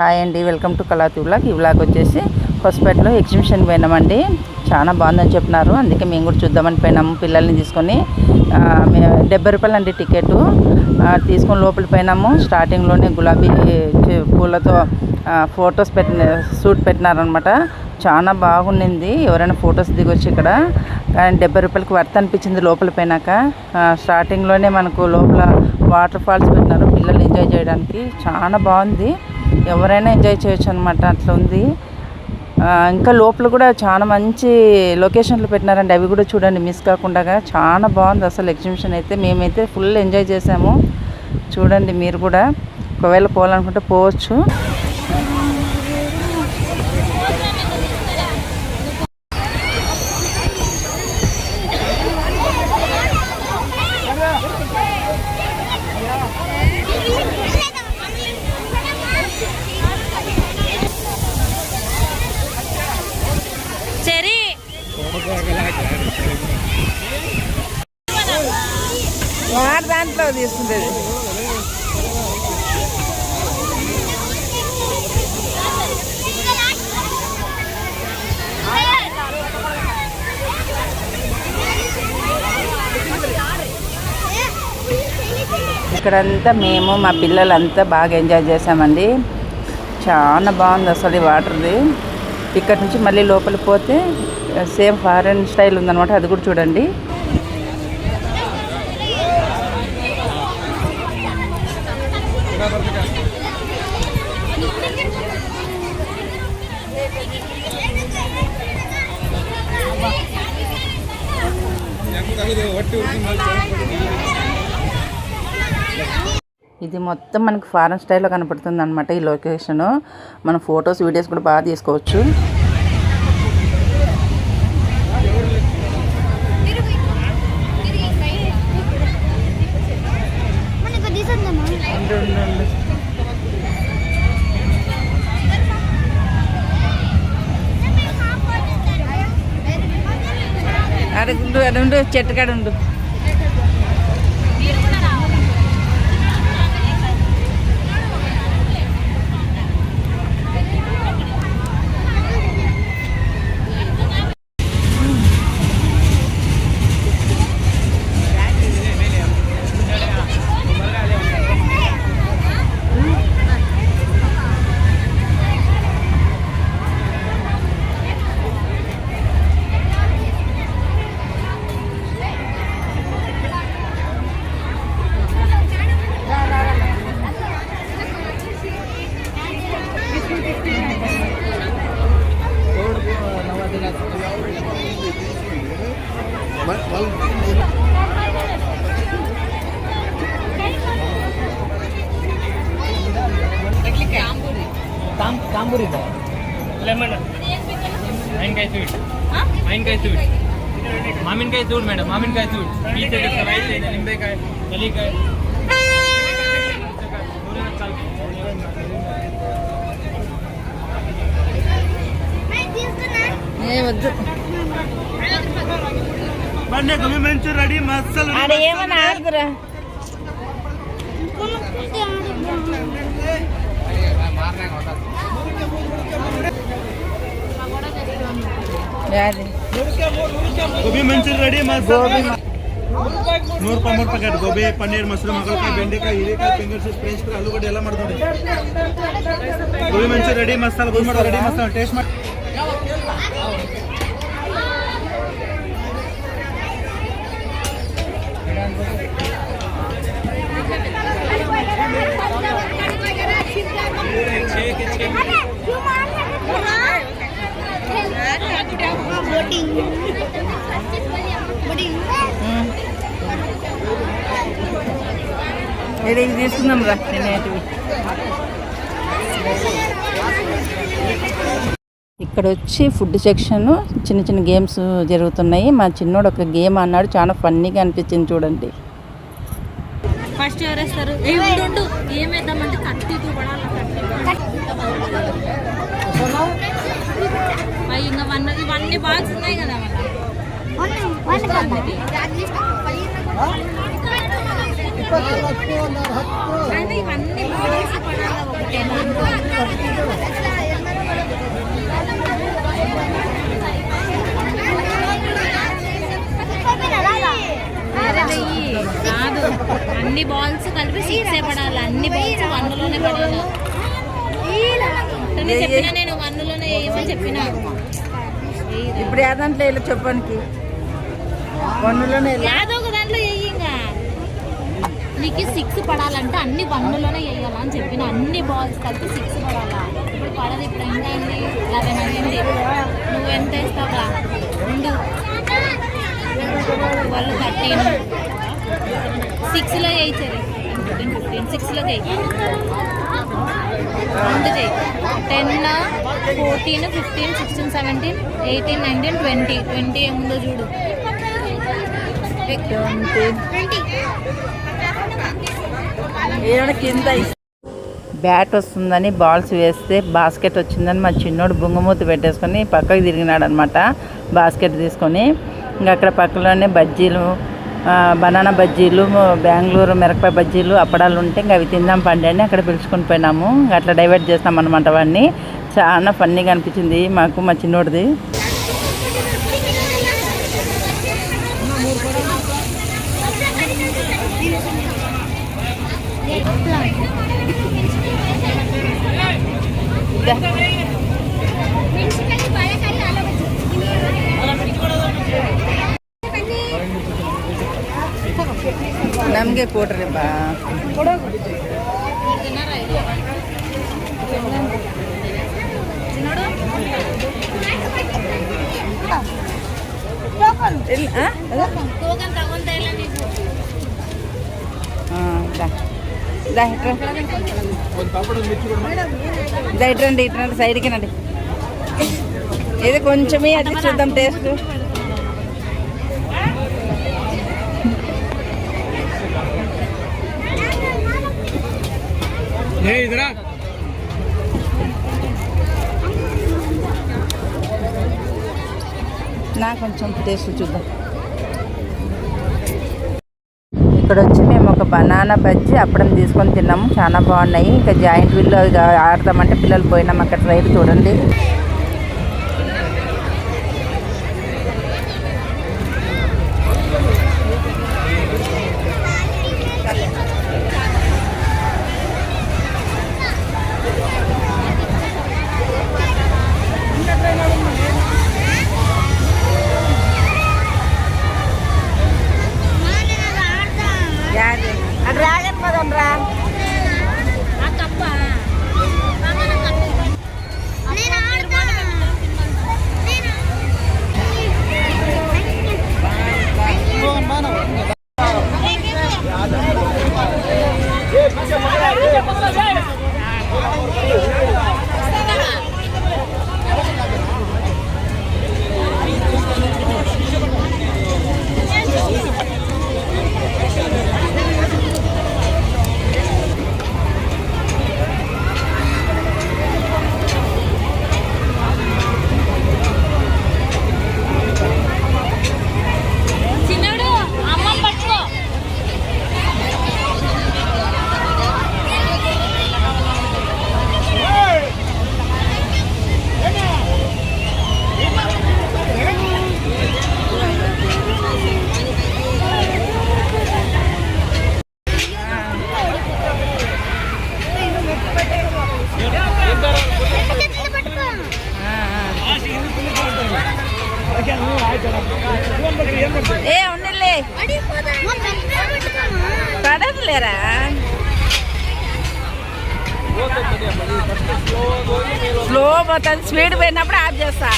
Hi అండి, welcome to కళాతి vlog. ఈ vlog వచ్చేసి హొసపేటలో ఎగ్జిబిషన్ పోయినామండి. చాలా బాగుందని చెప్పినారు, అందుకే మేము కూడా చూద్దామని పోయినాము. పిల్లల్ని తీసుకొని 70 రూపాయలు అండి టికెట్ తీసుకొని లోపలికి పోయినాము. స్టార్టింగ్లోనే గులాబీ పూలతో ఫొటోస్ షూట్ పెట్టినారనమాట. చాలా బాగుండింది. ఎవరైనా ఫొటోస్ దిగొచ్చు ఇక్కడ. కానీ 70 రూపాయలకి వర్త్ అనిపించింది లోపల పోయినాక. స్టార్టింగ్లోనే మనకు లోపల వాటర్ ఫాల్స్ పెట్టినారు పిల్లలు ఎంజాయ్ చేయడానికి. చాలా బాగుంది, ఎవరైనా ఎంజాయ్ చేయొచ్చు అనమాట, అట్లా ఉంది. ఇంకా లోపల కూడా చాలా మంచి లొకేషన్లు పెట్టినారండి, అవి కూడా చూడండి మిస్ కాకుండా. చాలా బాగుంది అసలు ఎగ్జిబిషన్ అయితే. మేమైతే ఫుల్ ఎంజాయ్ చేసాము. చూడండి మీరు కూడా, ఒకవేళ పోవాలనుకుంటే పోవచ్చు. వాడు దాంట్లో తీసుకుంటుంది. ఇక్కడంతా మేము మా పిల్లలంతా బాగా ఎంజాయ్ చేసామండి. చాలా బాగుంది అసలు ఈ వాటర్ది. ఇక్కడ నుంచి మళ్ళీ లోపలికి పోతే సేమ్ ఫారెన్ స్టైల్ ఉందన్నమాట, అది కూడా చూడండి. ఇది మొత్తం మనకు ఫారెన్ స్టైల్లో కనపడుతుంది అనమాట ఈ లొకేషను. మనం ఫొటోస్ వీడియోస్ కూడా బాగా తీసుకోవచ్చు. అడుగుండు అడుండు చెట్టు కాడ ఉండు. కాంబూరి లెమన్ మామిడికాయ స్వీట్ మామిడికాయ స్వీట్ మేడం, మామిడికాయ స్వీట్ నింబకాయ చలికాయ వద్దు. గోబీ మంచూరి రెడీ మసాలా ఏమన్నా ఆడుకురా. गोभी मंचूरी रेडी गोभी 100 ರೂಪಾಯಿ ಪ್ಯಾಕೆಟ್. ಗೋಬಿ ಪನ್ನೀರ್ ಮಶ್ರೂಮ್ ಹಾಗಲಕಾಯಿ ಬೆಂಡೆಕಾಯಿ ಹೀರೆಕಾಯಿ ಫಿಂಗರ್ ಚಿಪ್ಸ್ ಫ್ರೆಂಚ್ ಫ್ರೈ ಆಲೂಗಡ್ಡೆ ಎಲ್ಲ ಮಾಡ್ತೀವಿ. ಗೋಬಿ ಮಂಚೂರಿ ರೆಡಿ ಮಸಾಲ ಗೋಬಿ ಮಾಡೋ ರೆಡಿ ಮಸಾಲ ಟೇಸ್ಟ್ ಮಾಡಿ. ఇది తీసుకుందాం రా. తినేటివి ఇక్కడ వచ్చి ఫుడ్ సెక్షన్, చిన్న చిన్న గేమ్స్ జరుగుతున్నాయి. మా చిన్నోడు ఒక గేమ్ అన్నాడు, చాలా ఫన్నీగా అనిపించింది చూడండి. ఫస్ట్ ఎవరేస్తారు ఏమేద్దామంటే ఇవన్నీ బాల్స్ ఉన్నాయి కదా ఇవన్నీ మొన్ననే చెప్పినా నేను వన్నులోనే వేయమని చెప్పిన. ఇప్పుడు ఏ దాంట్లో ఇలా చెప్పడానికి వన్నులోనే యాదో ఒక దాంట్లో వేయి. ఇంకా నీకు 6 పడాలంటే అన్ని వన్నులోనే వేయాలా అని చెప్పిన. అన్ని బాల్స్ కలిపి 6 పడాలా. ఇప్పుడు పడదు. ఇప్పుడు ఎంత అయింది? 11 అయింది. నువ్వు ఎంత వేస్తావా? 2 వాళ్ళు 13. 6లో వేయించారు. 15 6లోకి వేయి. 2 చేయి. 10 14 15 16 17 18 19 20. 20 ఏముందో చూడు. 20 కింద బ్యాట్ వస్తుందని బాల్స్ వేస్తే బాస్కెట్ వచ్చిందని మా చిన్నోడు బుంగమూతి పెట్టేసుకొని పక్కకు తిరిగినాడు అనమాట. బాస్కెట్ తీసుకొని ఇంకా అక్కడ పక్కలోనే బజ్జీలు, బనానా బజ్జీలు, బెంగళూరు మిరపకాయ బజ్జీలు, అప్పడాలు ఉంటే ఇంకా అవి తిందాం పండి అని అక్కడ పిలుచుకొని పోయినాము. ఇంకా అట్లా డైవర్ట్ చేస్తాం అనమాట. అవన్నీ చాలా ఫన్నీగా అనిపించింది మాకు, మా చిన్నోడిది. ನಮಗೆ ಕೊಡ್ರಿ ಬಾ ఇట్రండి సైడ్కి రండి. ఇది కొంచెమే అది చూద్దాం టేస్ట్. నా కొంచెం టేస్ట్ చూద్దాం. ఇక్కడ వచ్చి మేము ఒక బనానా బజ్జీ అప్పడం తీసుకొని తిన్నాము. చాలా బాగున్నాయి. ఇంకా జాయింట్ వీల్లో ఆడతామంటే పిల్లలు పోయినాం అక్కడ రైలు చూడండి. డ్రాగన్ పదం రా ఏ ఉన్నలే పడదులేరా. స్లో పోతుంది. స్పీడ్ పోయినప్పుడు ఆఫ్ చేస్తా.